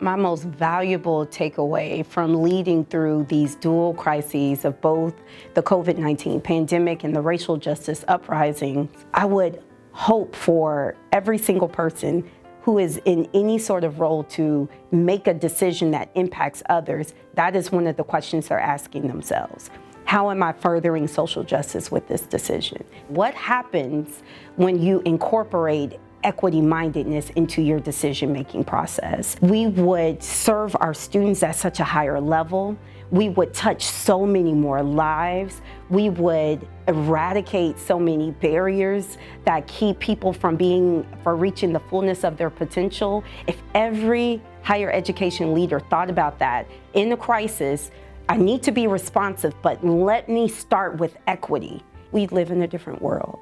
My most valuable takeaway from leading through these dual crises of both the COVID-19 pandemic and the racial justice uprising, I would hope for every single person who is in any sort of role to make a decision that impacts others. That is one of the questions they're asking themselves. How am I furthering social justice with this decision? What happens when you incorporate equity-mindedness into your decision-making process? We would serve our students at such a higher level. We would touch so many more lives. We would eradicate so many barriers that keep people from reaching the fullness of their potential. If every higher education leader thought about that in a crisis, I need to be responsive, but let me start with equity. We live in a different world.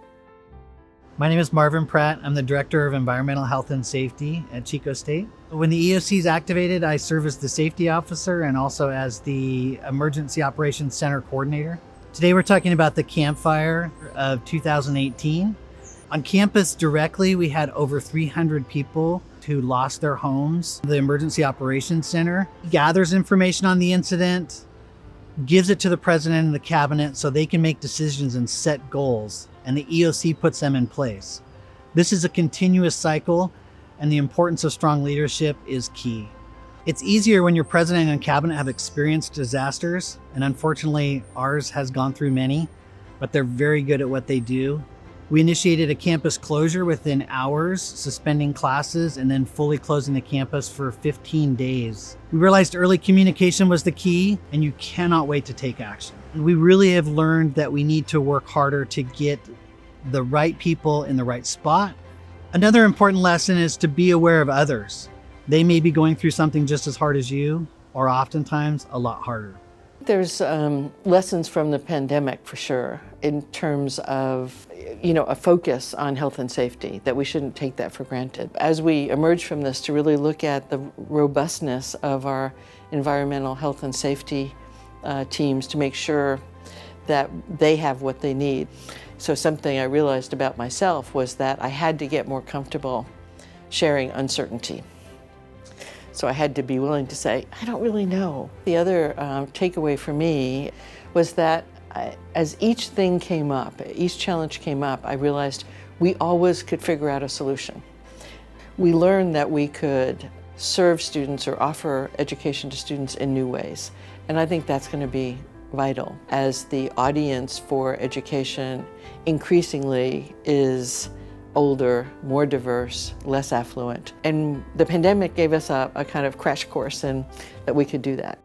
My name is Marvin Pratt. I'm the Director of Environmental Health and Safety at Chico State. When the EOC is activated, I serve as the Safety Officer and also as the Emergency Operations Center Coordinator. Today we're talking about the Camp Fire of 2018. On campus directly, we had over 300 people who lost their homes. The Emergency Operations Center gathers information on the incident, gives it to the President and the Cabinet so they can make decisions and set goals, and the EOC puts them in place. This is a continuous cycle, and the importance of strong leadership is key. It's easier when your President and Cabinet have experienced disasters, and unfortunately ours has gone through many, but they're very good at what they do. We initiated a campus closure within hours, suspending classes and then fully closing the campus for 15 days. We realized early communication was the key, and you cannot wait to take action. We really have learned that we need to work harder to get the right people in the right spot. Another important lesson is to be aware of others. They may be going through something just as hard as you, or oftentimes a lot harder. There's lessons from the pandemic for sure in terms of, a focus on health and safety, that we shouldn't take that for granted. As we emerge from this, to really look at the robustness of our environmental health and safety teams to make sure that they have what they need. So something I realized about myself was that I had to get more comfortable sharing uncertainty. So I had to be willing to say, I don't really know. The other takeaway for me was that as each thing came up, each challenge came up, I realized we always could figure out a solution. We learned that we could serve students or offer education to students in new ways. And I think that's going to be vital as the audience for education increasingly is older, more diverse, less affluent. And the pandemic gave us a kind of crash course in that we could do that.